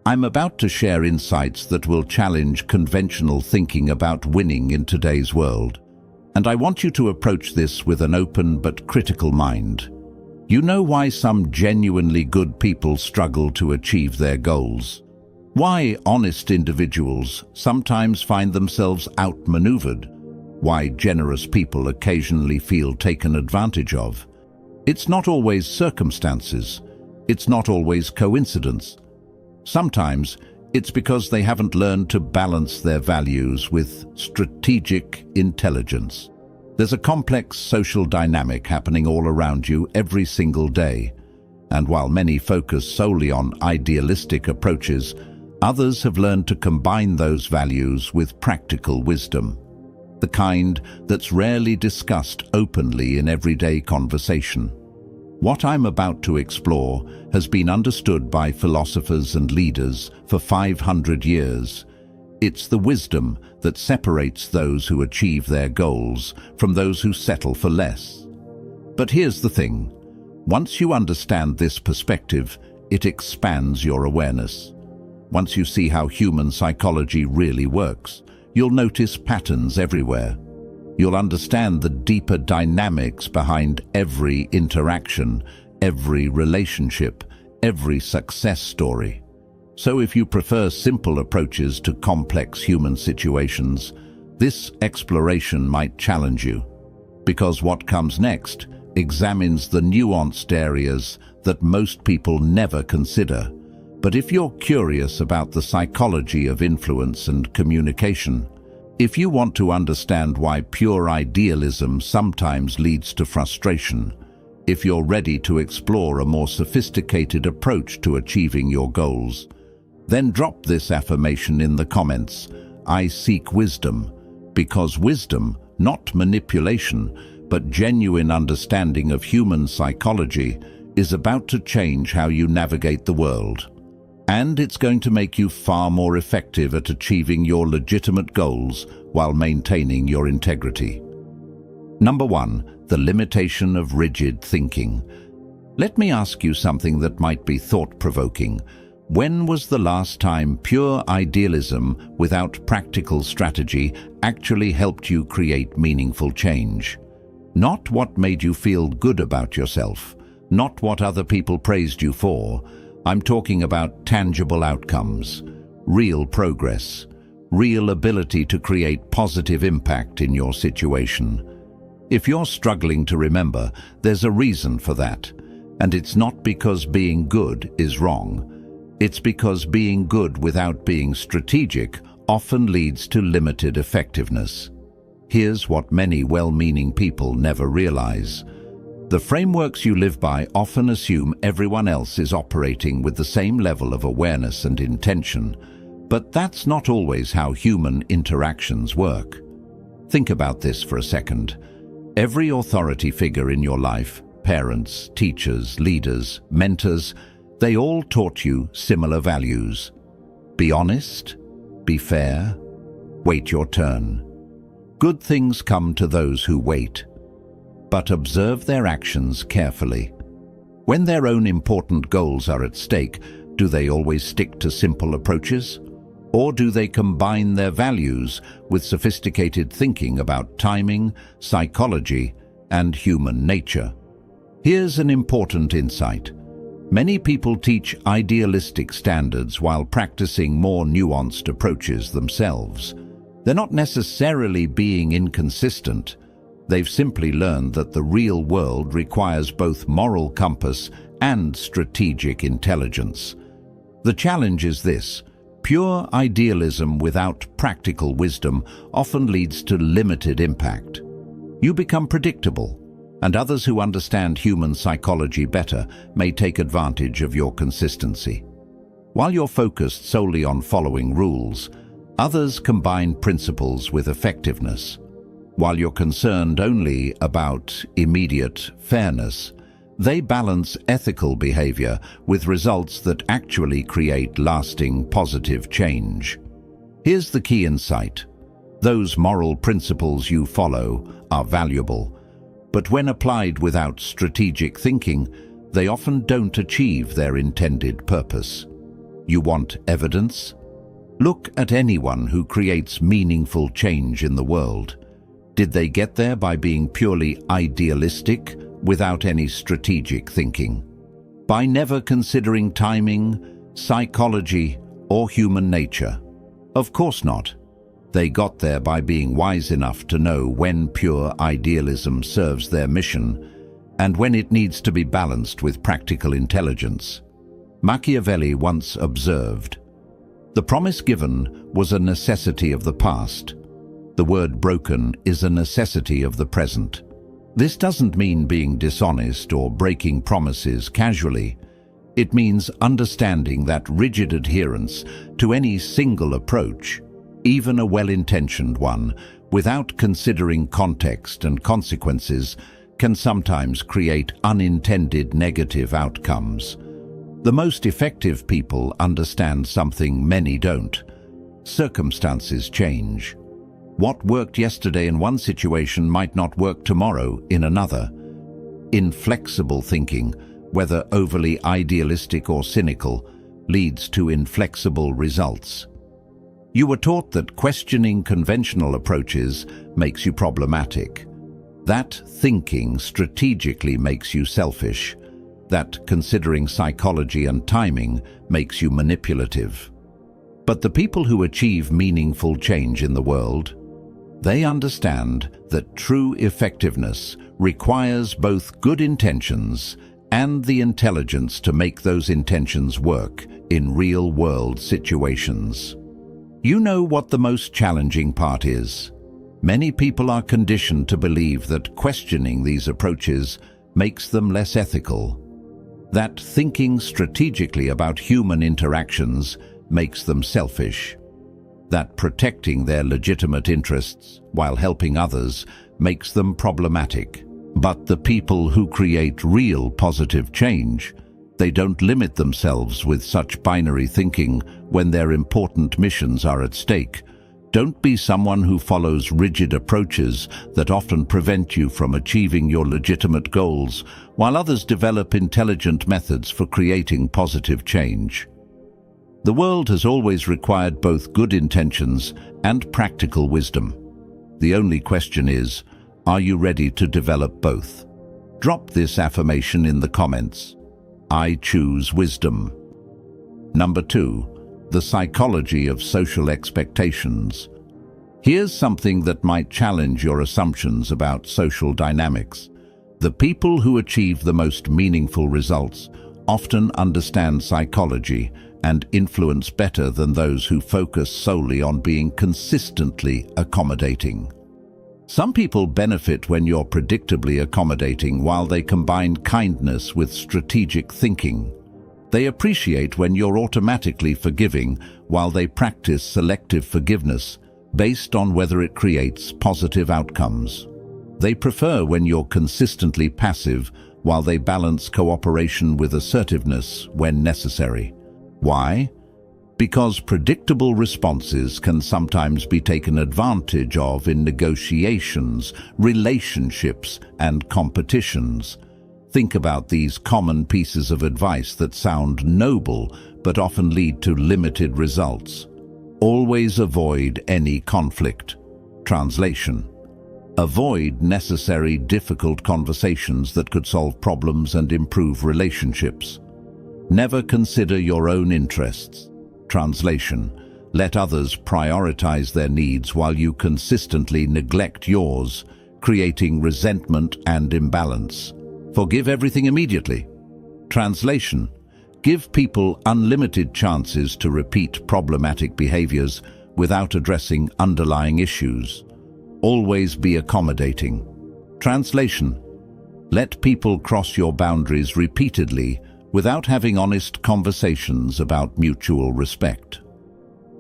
I'm about to share insights that will challenge conventional thinking about winning in today's world. And I want you to approach this with an open but critical mind. You know why some genuinely good people struggle to achieve their goals? Why honest individuals sometimes find themselves outmaneuvered? Why generous people occasionally feel taken advantage of? It's not always circumstances. It's not always coincidence. Sometimes it's because they haven't learned to balance their values with strategic intelligence. There's a complex social dynamic happening all around you every single day. And while many focus solely on idealistic approaches, others have learned to combine those values with practical wisdom, the kind that's rarely discussed openly in everyday conversation. What I'm about to explore has been understood by philosophers and leaders for 500 years. It's the wisdom that separates those who achieve their goals from those who settle for less. But here's the thing. Once you understand this perspective, it expands your awareness. Once you see how human psychology really works, you'll notice patterns everywhere. You'll understand the deeper dynamics behind every interaction, every relationship, every success story. So if you prefer simple approaches to complex human situations, this exploration might challenge you, because what comes next examines the nuanced areas that most people never consider. But if you're curious about the psychology of influence and communication, if you want to understand why pure idealism sometimes leads to frustration, if you're ready to explore a more sophisticated approach to achieving your goals, then drop this affirmation in the comments. I seek wisdom, because wisdom, not manipulation, but genuine understanding of human psychology, is about to change how you navigate the world. And it's going to make you far more effective at achieving your legitimate goals while maintaining your integrity. Number 1, the limitation of rigid thinking. Let me ask you something that might be thought-provoking. When was the last time pure idealism without practical strategy actually helped you create meaningful change? Not what made you feel good about yourself, not what other people praised you for. I'm talking about tangible outcomes, real progress, real ability to create positive impact in your situation. If you're struggling to remember, there's a reason for that. And it's not because being good is wrong. It's because being good without being strategic often leads to limited effectiveness. Here's what many well-meaning people never realize. The frameworks you live by often assume everyone else is operating with the same level of awareness and intention, but that's not always how human interactions work. Think about this for a second. Every authority figure in your life, parents, teachers, leaders, mentors, they all taught you similar values. Be honest, be fair, wait your turn. Good things come to those who wait. But observe their actions carefully. When their own important goals are at stake, do they always stick to simple approaches? Or do they combine their values with sophisticated thinking about timing, psychology, and human nature? Here's an important insight. Many people teach idealistic standards while practicing more nuanced approaches themselves. They're not necessarily being inconsistent. They've simply learned that the real world requires both moral compass and strategic intelligence. The challenge is this: pure idealism without practical wisdom often leads to limited impact. You become predictable, and others who understand human psychology better may take advantage of your consistency. While you're focused solely on following rules, others combine principles with effectiveness. While you're concerned only about immediate fairness, they balance ethical behavior with results that actually create lasting positive change. Here's the key insight. Those moral principles you follow are valuable, but when applied without strategic thinking, they often don't achieve their intended purpose. You want evidence? Look at anyone who creates meaningful change in the world. Did they get there by being purely idealistic, without any strategic thinking? By never considering timing, psychology, or human nature? Of course not. They got there by being wise enough to know when pure idealism serves their mission and when it needs to be balanced with practical intelligence. Machiavelli once observed, "The promise given was a necessity of the past. The word broken is a necessity of the present." This doesn't mean being dishonest or breaking promises casually. It means understanding that rigid adherence to any single approach, even a well-intentioned one, without considering context and consequences, can sometimes create unintended negative outcomes. The most effective people understand something many don't. Circumstances change. What worked yesterday in one situation might not work tomorrow in another. Inflexible thinking, whether overly idealistic or cynical, leads to inflexible results. You were taught that questioning conventional approaches makes you problematic. That thinking strategically makes you selfish. That considering psychology and timing makes you manipulative. But the people who achieve meaningful change in the world, they understand that true effectiveness requires both good intentions and the intelligence to make those intentions work in real-world situations. You know what the most challenging part is? Many people are conditioned to believe that questioning these approaches makes them less ethical, that thinking strategically about human interactions makes them selfish, that protecting their legitimate interests while helping others makes them problematic. But the people who create real positive change, they don't limit themselves with such binary thinking when their important missions are at stake. Don't be someone who follows rigid approaches that often prevent you from achieving your legitimate goals, while others develop intelligent methods for creating positive change. The world has always required both good intentions and practical wisdom. The only question is, are you ready to develop both? Drop this affirmation in the comments. I choose wisdom. Number 2. The psychology of social expectations. Here's something that might challenge your assumptions about social dynamics. The people who achieve the most meaningful results often understand psychology and influence better than those who focus solely on being consistently accommodating. Some people benefit when you're predictably accommodating while they combine kindness with strategic thinking. They appreciate when you're automatically forgiving while they practice selective forgiveness based on whether it creates positive outcomes. They prefer when you're consistently passive while they balance cooperation with assertiveness when necessary. Why? Because predictable responses can sometimes be taken advantage of in negotiations, relationships, and competitions. Think about these common pieces of advice that sound noble but often lead to limited results. Always avoid any conflict. Translation: avoid necessary difficult conversations that could solve problems and improve relationships. Never consider your own interests. Translation: let others prioritize their needs while you consistently neglect yours, creating resentment and imbalance. Forgive everything immediately. Translation: give people unlimited chances to repeat problematic behaviors without addressing underlying issues. Always be accommodating. Translation: let people cross your boundaries repeatedly without having honest conversations about mutual respect.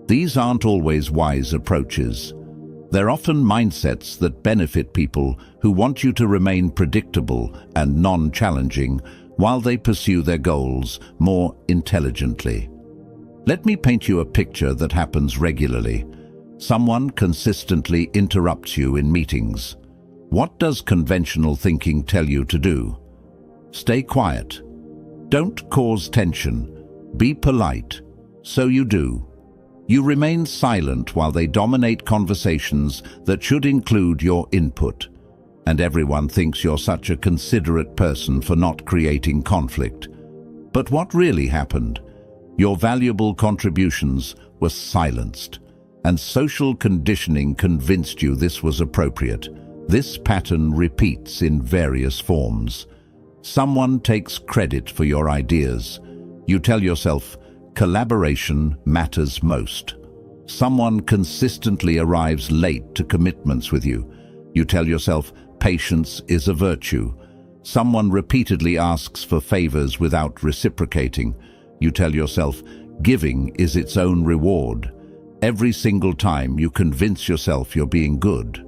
These aren't always wise approaches. They're often mindsets that benefit people who want you to remain predictable and non-challenging while they pursue their goals more intelligently. Let me paint you a picture that happens regularly. Someone consistently interrupts you in meetings. What does conventional thinking tell you to do? Stay quiet. Don't cause tension. Be polite. So you do. You remain silent while they dominate conversations that should include your input. And everyone thinks you're such a considerate person for not creating conflict. But what really happened? Your valuable contributions were silenced, and social conditioning convinced you this was appropriate. This pattern repeats in various forms. Someone takes credit for your ideas. You tell yourself, collaboration matters most. Someone consistently arrives late to commitments with you. You tell yourself, patience is a virtue. Someone repeatedly asks for favors without reciprocating. You tell yourself, giving is its own reward. Every single time you convince yourself you're being good.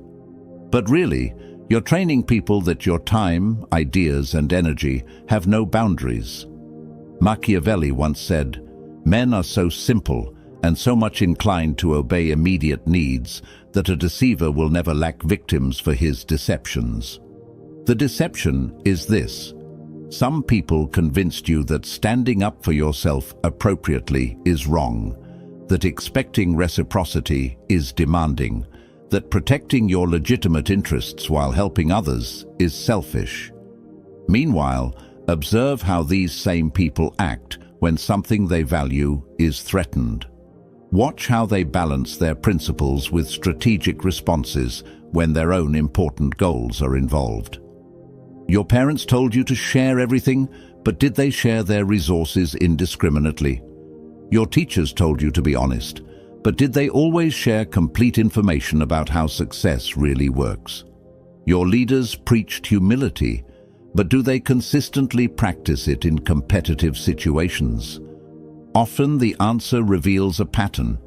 But really, you're training people that your time, ideas, and energy have no boundaries. Machiavelli once said, "Men are so simple and so much inclined to obey immediate needs that a deceiver will never lack victims for his deceptions." The deception is this. Some people convinced you that standing up for yourself appropriately is wrong, that expecting reciprocity is demanding, that protecting your legitimate interests while helping others is selfish. Meanwhile, observe how these same people act when something they value is threatened. Watch how they balance their principles with strategic responses when their own important goals are involved. Your parents told you to share everything, but did they share their resources indiscriminately? Your teachers told you to be honest, but did they always share complete information about how success really works? Your leaders preached humility, but do they consistently practice it in competitive situations? Often the answer reveals a pattern,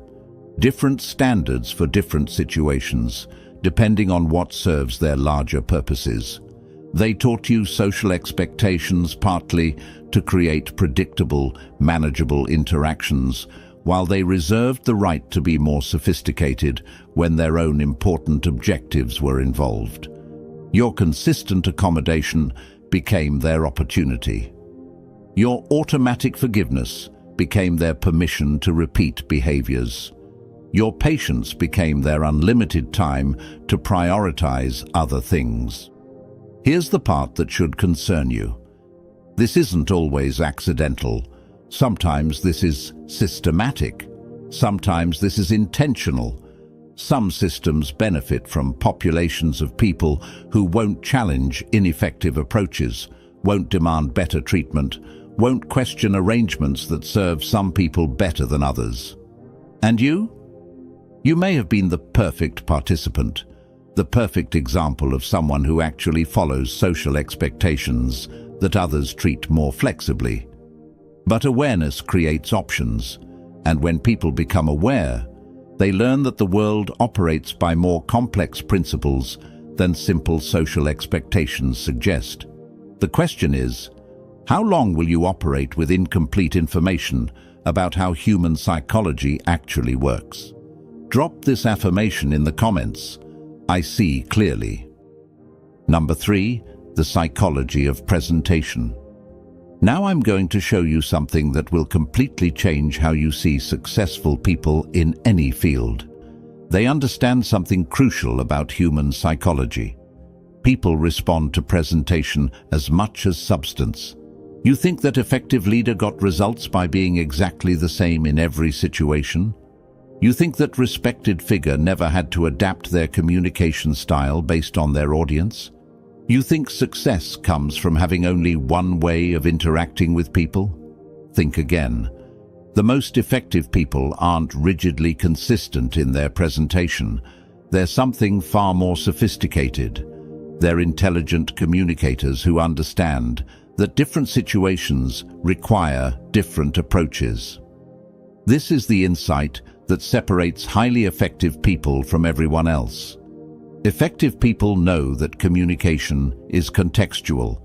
different standards for different situations, depending on what serves their larger purposes. They taught you social expectations partly to create predictable, manageable interactions, while they reserved the right to be more sophisticated when their own important objectives were involved. Your consistent accommodation became their opportunity. Your automatic forgiveness became their permission to repeat behaviors. Your patience became their unlimited time to prioritize other things. Here's the part that should concern you. This isn't always accidental. Sometimes this is systematic. Sometimes this is intentional. Some systems benefit from populations of people who won't challenge ineffective approaches, won't demand better treatment, won't question arrangements that serve some people better than others. And you? You may have been the perfect participant, the perfect example of someone who actually follows social expectations that others treat more flexibly. But awareness creates options, and when people become aware, they learn that the world operates by more complex principles than simple social expectations suggest. The question is, how long will you operate with incomplete information about how human psychology actually works? Drop this affirmation in the comments. I see clearly. Number 3, the psychology of presentation. Now I'm going to show you something that will completely change how you see successful people in any field. They understand something crucial about human psychology. People respond to presentation as much as substance. You think that effective leader got results by being exactly the same in every situation? You think that respected figure never had to adapt their communication style based on their audience? You think success comes from having only one way of interacting with people? Think again. The most effective people aren't rigidly consistent in their presentation. They're something far more sophisticated. They're intelligent communicators who understand that different situations require different approaches. This is the insight that separates highly effective people from everyone else. Effective people know that communication is contextual.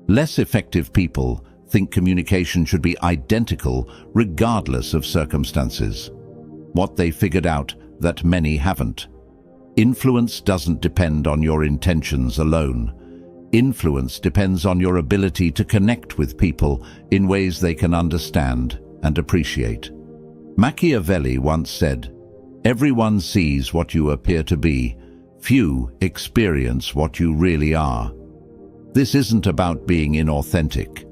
Less effective people think communication should be identical regardless of circumstances. What they figured out that many haven't. Influence doesn't depend on your intentions alone. Influence depends on your ability to connect with people in ways they can understand and appreciate. Machiavelli once said, "Everyone sees what you appear to be. Few experience what you really are." This isn't about being inauthentic.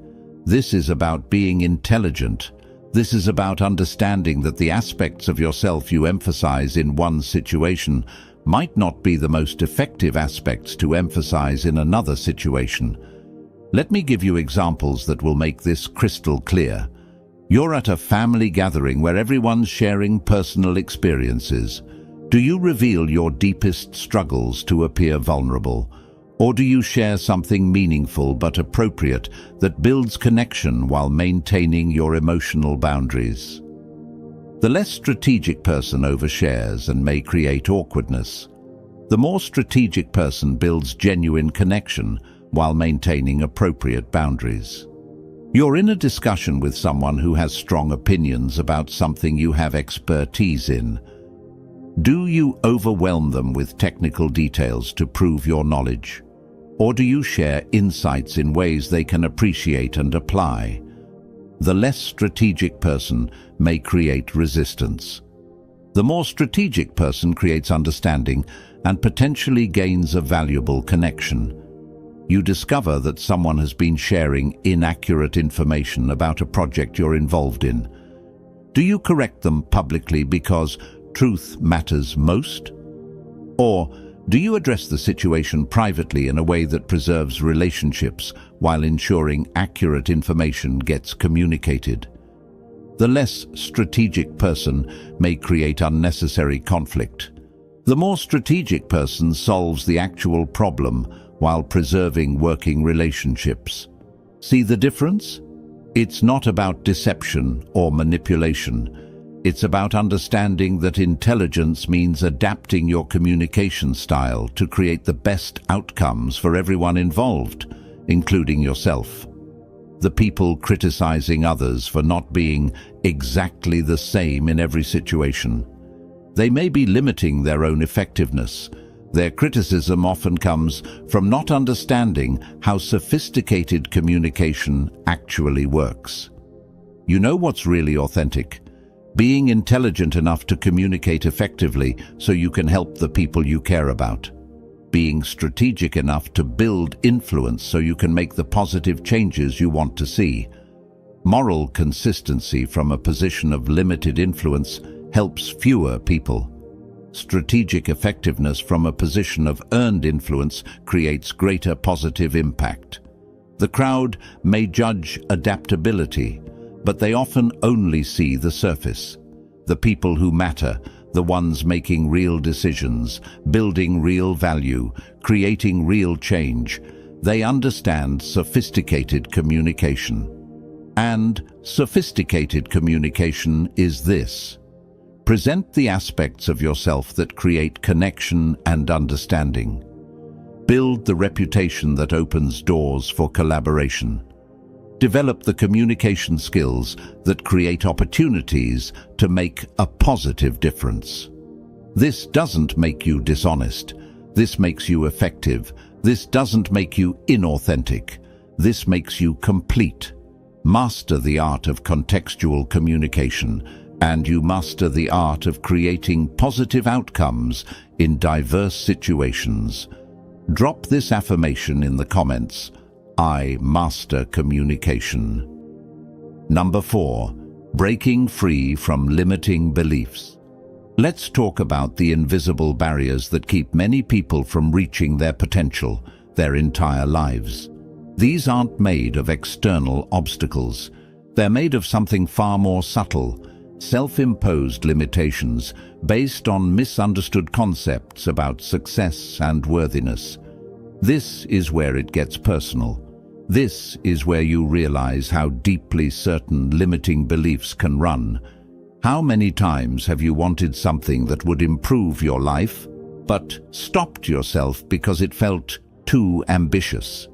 This is about being intelligent. This is about understanding that the aspects of yourself you emphasize in one situation might not be the most effective aspects to emphasize in another situation. Let me give you examples that will make this crystal clear. You're at a family gathering where everyone's sharing personal experiences. Do you reveal your deepest struggles to appear vulnerable? Or do you share something meaningful but appropriate that builds connection while maintaining your emotional boundaries? The less strategic person overshares and may create awkwardness. The more strategic person builds genuine connection while maintaining appropriate boundaries. You're in a discussion with someone who has strong opinions about something you have expertise in. Do you overwhelm them with technical details to prove your knowledge? Or do you share insights in ways they can appreciate and apply? The less strategic person may create resistance. The more strategic person creates understanding and potentially gains a valuable connection. You discover that someone has been sharing inaccurate information about a project you're involved in. Do you correct them publicly because truth matters most? Or do you address the situation privately in a way that preserves relationships while ensuring accurate information gets communicated? The less strategic person may create unnecessary conflict. The more strategic person solves the actual problem while preserving working relationships. See the difference? It's not about deception or manipulation. It's about understanding that intelligence means adapting your communication style to create the best outcomes for everyone involved, including yourself. The people criticizing others for not being exactly the same in every situation. They may be limiting their own effectiveness. Their criticism often comes from not understanding how sophisticated communication actually works. You know what's really authentic? Being intelligent enough to communicate effectively so you can help the people you care about. Being strategic enough to build influence so you can make the positive changes you want to see. Moral consistency from a position of limited influence helps fewer people. Strategic effectiveness from a position of earned influence creates greater positive impact. The crowd may judge adaptability, but they often only see the surface. The people who matter, the ones making real decisions, building real value, creating real change, they understand sophisticated communication. And sophisticated communication is this. Present the aspects of yourself that create connection and understanding. Build the reputation that opens doors for collaboration. Develop the communication skills that create opportunities to make a positive difference. This doesn't make you dishonest. This makes you effective. This doesn't make you inauthentic. This makes you complete. Master the art of contextual communication, and you master the art of creating positive outcomes in diverse situations. Drop this affirmation in the comments. I master communication. Number 4. Breaking free from limiting beliefs. Let's talk about the invisible barriers that keep many people from reaching their potential, their entire lives. These aren't made of external obstacles. They're made of something far more subtle, self-imposed limitations based on misunderstood concepts about success and worthiness. This is where it gets personal. This is where you realize how deeply certain limiting beliefs can run. How many times have you wanted something that would improve your life, but stopped yourself because it felt too ambitious?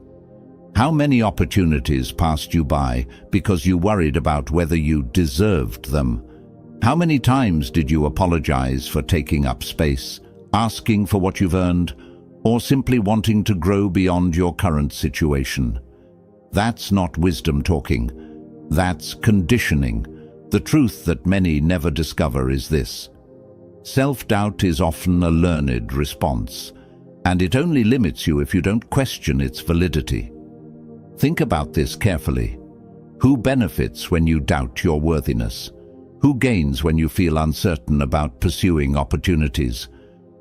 How many opportunities passed you by because you worried about whether you deserved them? How many times did you apologize for taking up space, asking for what you've earned, or simply wanting to grow beyond your current situation? That's not wisdom talking. That's conditioning. The truth that many never discover is this: self-doubt is often a learned response, and it only limits you if you don't question its validity. Think about this carefully. Who benefits when you doubt your worthiness? Who gains when you feel uncertain about pursuing opportunities?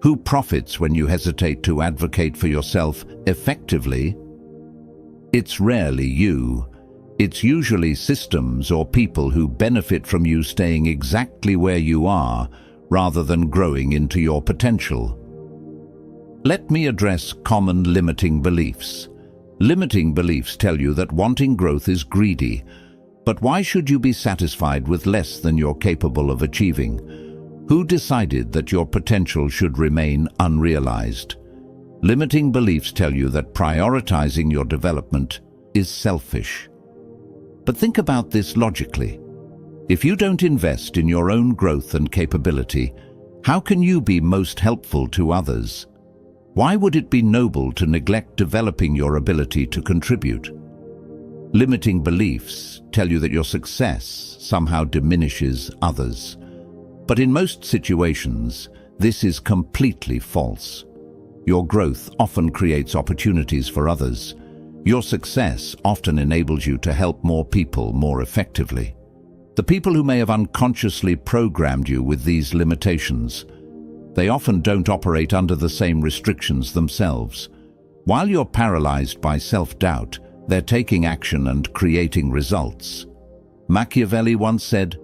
Who profits when you hesitate to advocate for yourself effectively? It's rarely you. It's usually systems or people who benefit from you staying exactly where you are rather than growing into your potential. Let me address common limiting beliefs. Limiting beliefs tell you that wanting growth is greedy. But why should you be satisfied with less than you're capable of achieving? Who decided that your potential should remain unrealized? Limiting beliefs tell you that prioritizing your development is selfish. But think about this logically. If you don't invest in your own growth and capability, how can you be most helpful to others? Why would it be noble to neglect developing your ability to contribute? Limiting beliefs tell you that your success somehow diminishes others. But in most situations, this is completely false. Your growth often creates opportunities for others. Your success often enables you to help more people more effectively. The people who may have unconsciously programmed you with these limitations, they often don't operate under the same restrictions themselves. While you're paralyzed by self-doubt, they're taking action and creating results. Machiavelli once said,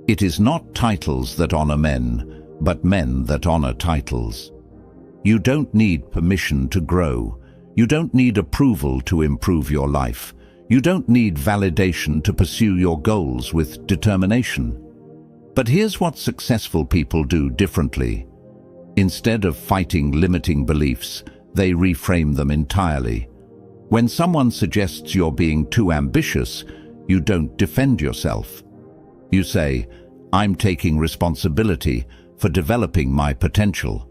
"It is not titles that honor men, but men that honor titles." You don't need permission to grow. You don't need approval to improve your life. You don't need validation to pursue your goals with determination. But here's what successful people do differently. Instead of fighting limiting beliefs, they reframe them entirely. When someone suggests you're being too ambitious, you don't defend yourself. You say, "I'm taking responsibility for developing my potential."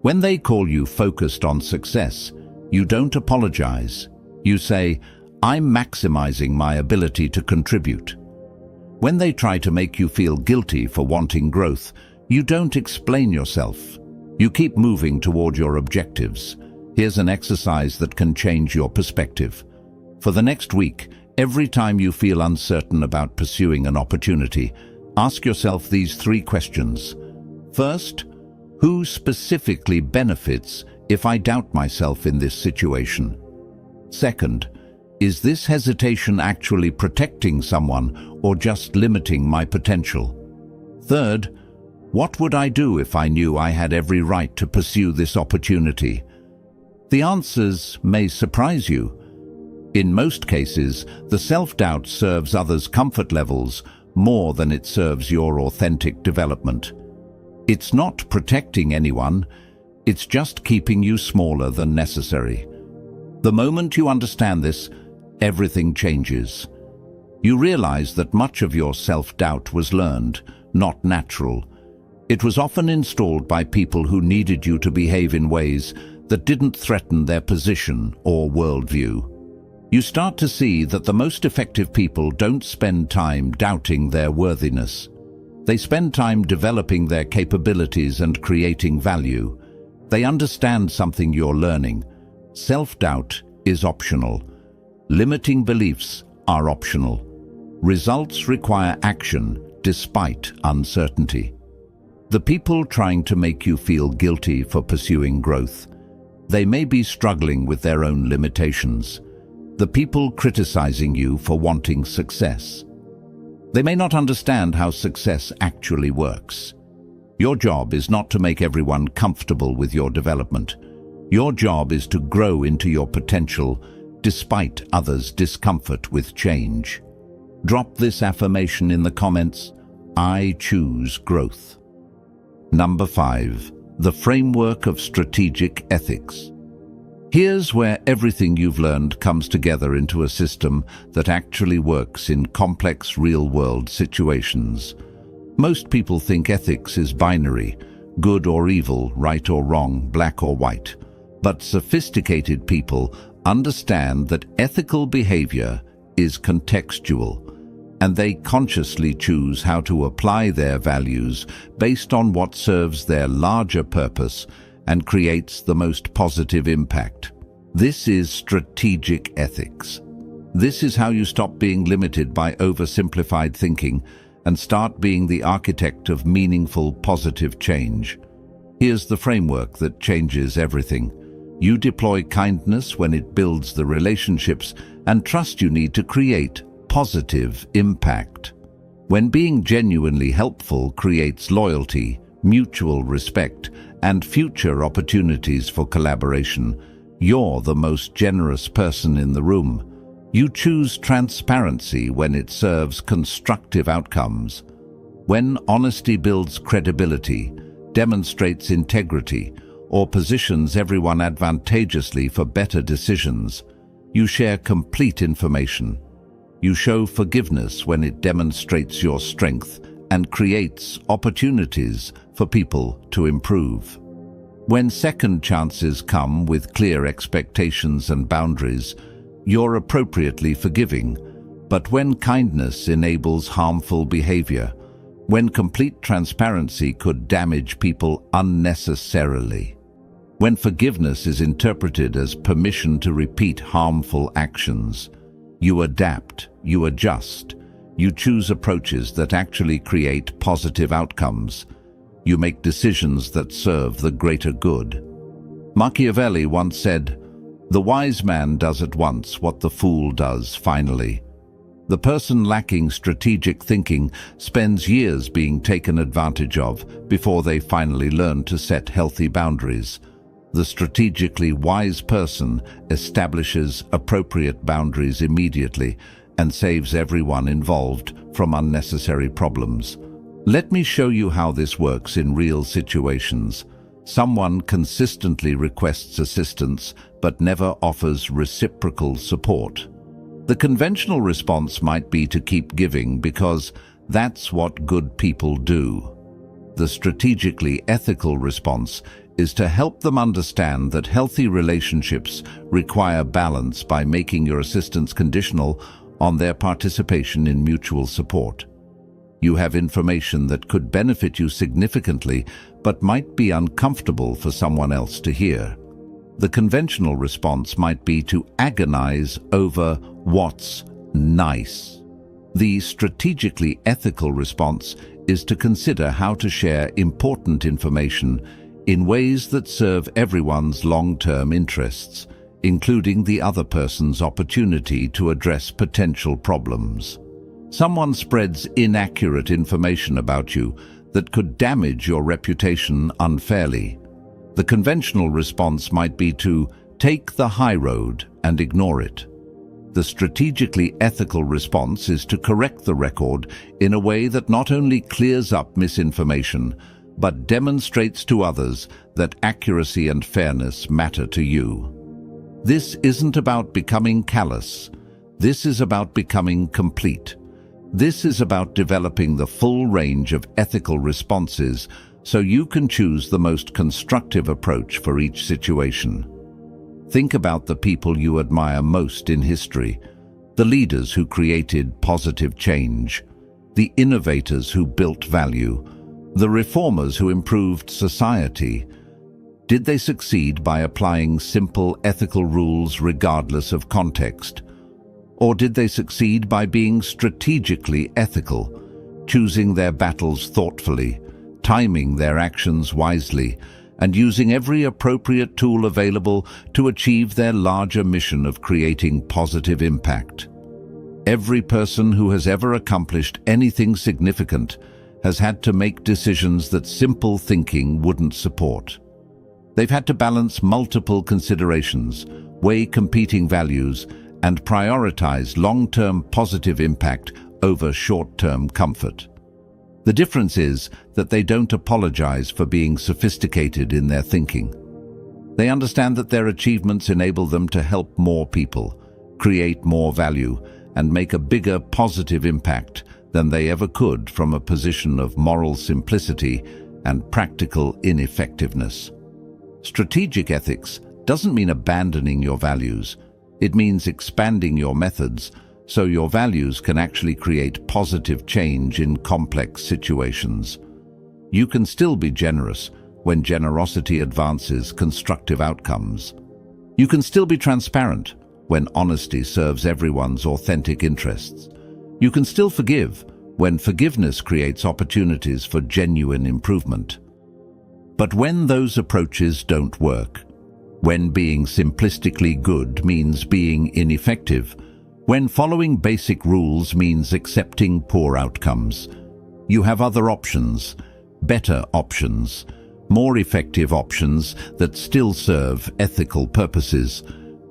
When they call you focused on success, you don't apologize. You say, "I'm maximizing my ability to contribute." When they try to make you feel guilty for wanting growth, you don't explain yourself. You keep moving toward your objectives. Here's an exercise that can change your perspective. For the next week, every time you feel uncertain about pursuing an opportunity, ask yourself these 3 questions. First, who specifically benefits if I doubt myself in this situation? Second, is this hesitation actually protecting someone or just limiting my potential? Third, what would I do if I knew I had every right to pursue this opportunity? The answers may surprise you. In most cases, the self-doubt serves others' comfort levels more than it serves your authentic development. It's not protecting anyone, it's just keeping you smaller than necessary. The moment you understand this, everything changes. You realize that much of your self-doubt was learned, not natural. It was often installed by people who needed you to behave in ways that didn't threaten their position or worldview. You start to see that the most effective people don't spend time doubting their worthiness. They spend time developing their capabilities and creating value. They understand something you're learning. Self-doubt is optional. Limiting beliefs are optional. Results require action despite uncertainty. The people trying to make you feel guilty for pursuing growth, they may be struggling with their own limitations. The people criticizing you for wanting success, they may not understand how success actually works. Your job is not to make everyone comfortable with your development. Your job is to grow into your potential despite others' discomfort with change. Drop this affirmation in the comments: I choose growth. Number 5. The framework of strategic ethics. Here's where everything you've learned comes together into a system that actually works in complex real-world situations. Most people think ethics is binary, good or evil, right or wrong, black or white. But sophisticated people understand that ethical behavior is contextual. and they consciously choose how to apply their values based on what serves their larger purpose and creates the most positive impact. This is strategic ethics. This is how you stop being limited by oversimplified thinking and start being the architect of meaningful, positive change. Here's the framework that changes everything. You deploy kindness when it builds the relationships and trust you need to create positive impact. When being genuinely helpful creates loyalty, mutual respect, and future opportunities for collaboration, you're the most generous person in the room. You choose transparency when it serves constructive outcomes. When honesty builds credibility, demonstrates integrity, or positions everyone advantageously for better decisions, you share complete information. You show forgiveness when it demonstrates your strength and creates opportunities for people to improve. When second chances come with clear expectations and boundaries, you're appropriately forgiving. But when kindness enables harmful behavior, when complete transparency could damage people unnecessarily, when forgiveness is interpreted as permission to repeat harmful actions, you adapt, you adjust, you choose approaches that actually create positive outcomes. You make decisions that serve the greater good. Machiavelli once said, "The wise man does at once what the fool does finally." The person lacking strategic thinking spends years being taken advantage of before they finally learn to set healthy boundaries. The strategically wise person establishes appropriate boundaries immediately and saves everyone involved from unnecessary problems. Let me show you how this works in real situations. Someone consistently requests assistance but never offers reciprocal support. The conventional response might be to keep giving because that's what good people do. The strategically ethical response is to help them understand that healthy relationships require balance by making your assistance conditional on their participation in mutual support. You have information that could benefit you significantly but might be uncomfortable for someone else to hear. The conventional response might be to agonize over what's nice. The strategically ethical response is to consider how to share important information in ways that serve everyone's long-term interests, including the other person's opportunity to address potential problems. Someone spreads inaccurate information about you that could damage your reputation unfairly. The conventional response might be to take the high road and ignore it. The strategically ethical response is to correct the record in a way that not only clears up misinformation, but demonstrates to others that accuracy and fairness matter to you. This isn't about becoming callous. This is about becoming complete. This is about developing the full range of ethical responses so you can choose the most constructive approach for each situation. Think about the people you admire most in history, the leaders who created positive change, the innovators who built value, the reformers who improved society. Did they succeed by applying simple ethical rules regardless of context? Or did they succeed by being strategically ethical, choosing their battles thoughtfully, timing their actions wisely, and using every appropriate tool available to achieve their larger mission of creating positive impact? Every person who has ever accomplished anything significant has had to make decisions that simple thinking wouldn't support. They've had to balance multiple considerations, weigh competing values, and prioritize long-term positive impact over short-term comfort. The difference is that they don't apologize for being sophisticated in their thinking. They understand that their achievements enable them to help more people, create more value, and make a bigger positive impact than they ever could from a position of moral simplicity and practical ineffectiveness. Strategic ethics doesn't mean abandoning your values. It means expanding your methods so your values can actually create positive change in complex situations. You can still be generous when generosity advances constructive outcomes. You can still be transparent when honesty serves everyone's authentic interests. You can still forgive when forgiveness creates opportunities for genuine improvement. But when those approaches don't work, when being simplistically good means being ineffective, when following basic rules means accepting poor outcomes, you have other options, better options, more effective options that still serve ethical purposes.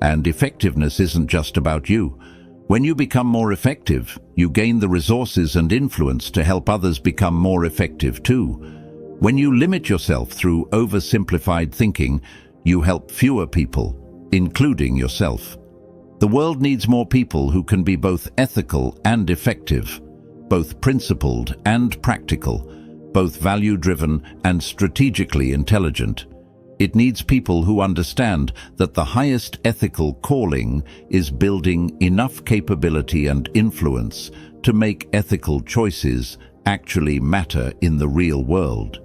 And effectiveness isn't just about you. When you become more effective, you gain the resources and influence to help others become more effective too. When you limit yourself through oversimplified thinking, you help fewer people, including yourself. The world needs more people who can be both ethical and effective, both principled and practical, both value-driven and strategically intelligent. It needs people who understand that the highest ethical calling is building enough capability and influence to make ethical choices actually matter in the real world.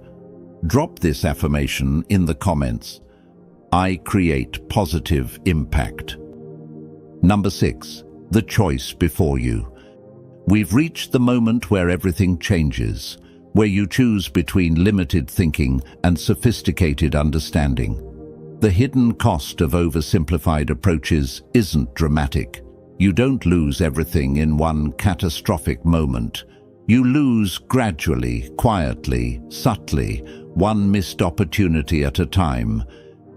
Drop this affirmation in the comments. I create positive impact. Number 6. The choice before you. We've reached the moment where everything changes, where you choose between limited thinking and sophisticated understanding. The hidden cost of oversimplified approaches isn't dramatic. You don't lose everything in one catastrophic moment. You lose gradually, quietly, subtly, one missed opportunity at a time.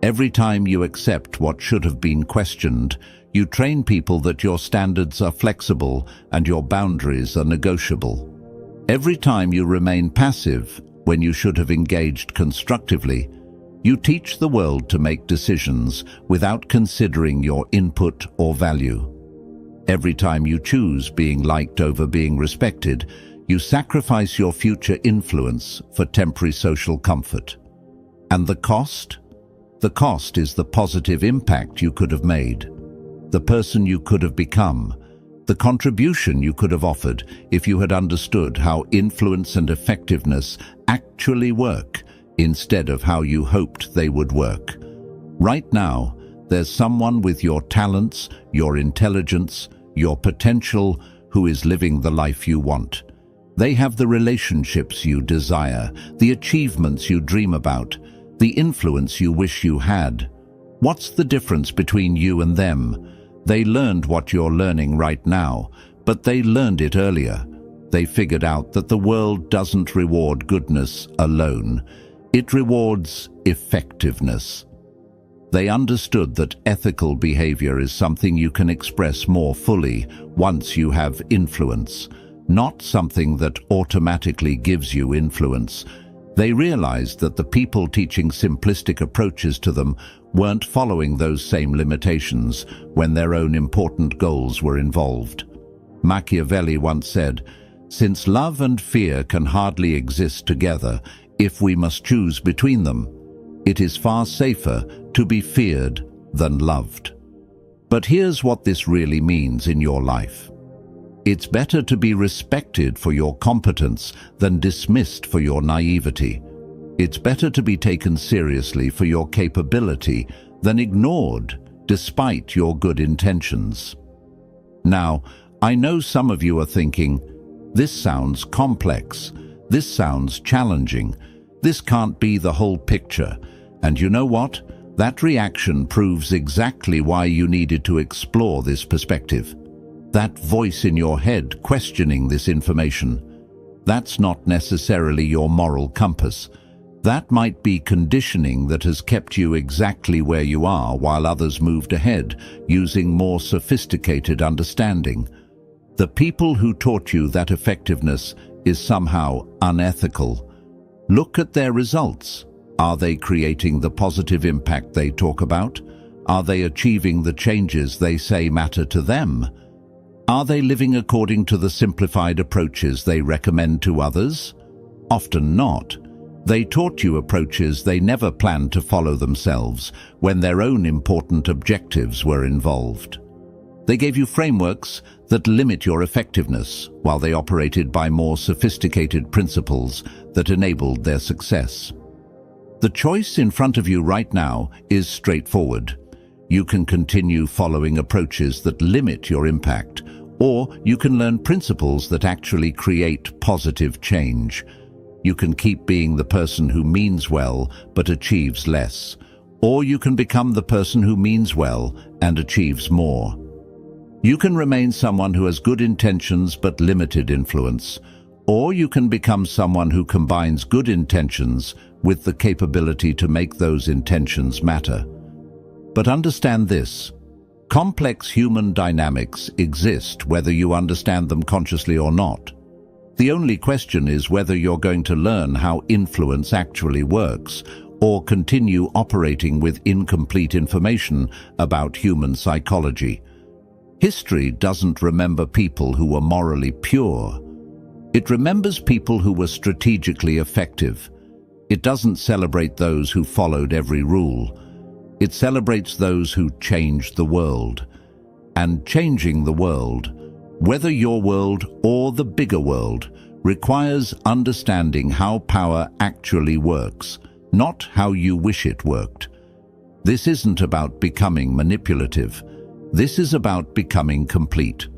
Every time you accept what should have been questioned, you train people that your standards are flexible and your boundaries are negotiable. Every time you remain passive when you should have engaged constructively, you teach the world to make decisions without considering your input or value. Every time you choose being liked over being respected, you sacrifice your future influence for temporary social comfort. And the cost? The cost is the positive impact you could have made, the person you could have become, the contribution you could have offered if you had understood how influence and effectiveness actually work instead of how you hoped they would work. Right now, there's someone with your talents, your intelligence, your potential who is living the life you want. They have the relationships you desire, the achievements you dream about, the influence you wish you had. What's the difference between you and them? They learned what you're learning right now, but they learned it earlier. They figured out that the world doesn't reward goodness alone. It rewards effectiveness. They understood that ethical behavior is something you can express more fully once you have influence, not something that automatically gives you influence. They realized that the people teaching simplistic approaches to them weren't following those same limitations when their own important goals were involved. Machiavelli once said, "Since love and fear can hardly exist together, if we must choose between them, it is far safer to be feared than loved." But here's what this really means in your life. It's better to be respected for your competence than dismissed for your naivety. It's better to be taken seriously for your capability than ignored despite your good intentions. Now, I know some of you are thinking, this sounds complex, this sounds challenging, this can't be the whole picture. And you know what? That reaction proves exactly why you needed to explore this perspective. That voice in your head questioning this information, that's not necessarily your moral compass. That might be conditioning that has kept you exactly where you are while others moved ahead, using more sophisticated understanding. The people who taught you that effectiveness is somehow unethical, look at their results. Are they creating the positive impact they talk about? Are they achieving the changes they say matter to them? Are they living according to the simplified approaches they recommend to others? Often not. They taught you approaches they never planned to follow themselves when their own important objectives were involved. They gave you frameworks that limit your effectiveness, while they operated by more sophisticated principles that enabled their success. The choice in front of you right now is straightforward. You can continue following approaches that limit your impact, or you can learn principles that actually create positive change. You can keep being the person who means well but achieves less, or you can become the person who means well and achieves more. You can remain someone who has good intentions but limited influence, or you can become someone who combines good intentions with the capability to make those intentions matter. But understand this: complex human dynamics exist whether you understand them consciously or not. The only question is whether you're going to learn how influence actually works, or continue operating with incomplete information about human psychology. History doesn't remember people who were morally pure. It remembers people who were strategically effective. It doesn't celebrate those who followed every rule. It celebrates those who changed the world. And changing the world, whether your world or the bigger world, requires understanding how power actually works, not how you wish it worked. This isn't about becoming manipulative. This is about becoming complete.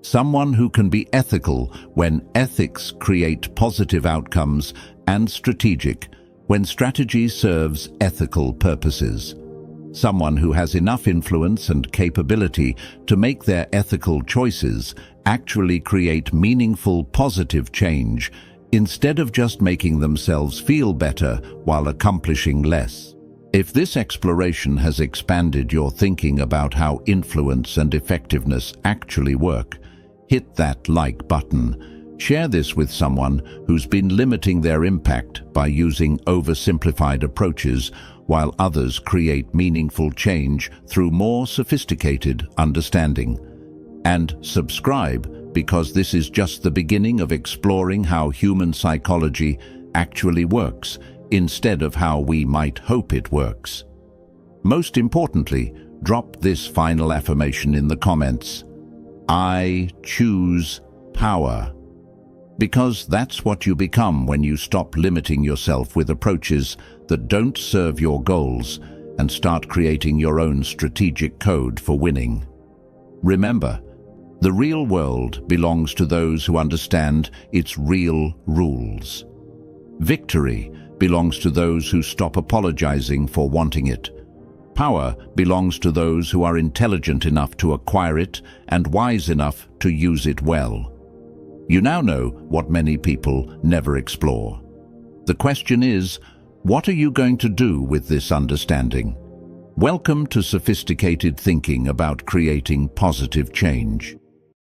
Someone who can be ethical when ethics create positive outcomes, and strategic when strategy serves ethical purposes. Someone who has enough influence and capability to make their ethical choices actually create meaningful positive change, instead of just making themselves feel better while accomplishing less. If this exploration has expanded your thinking about how influence and effectiveness actually work, hit that like button. Share this with someone who's been limiting their impact by using oversimplified approaches, while others create meaningful change through more sophisticated understanding. And subscribe, because this is just the beginning of exploring how human psychology actually works, instead of how we might hope it works. Most importantly, drop this final affirmation in the comments: I choose power. Because that's what you become when you stop limiting yourself with approaches that don't serve your goals and start creating your own strategic code for winning. Remember, the real world belongs to those who understand its real rules. Victory belongs to those who stop apologizing for wanting it. Power belongs to those who are intelligent enough to acquire it and wise enough to use it well. You now know what many people never explore. The question is, what are you going to do with this understanding? Welcome to sophisticated thinking about creating positive change.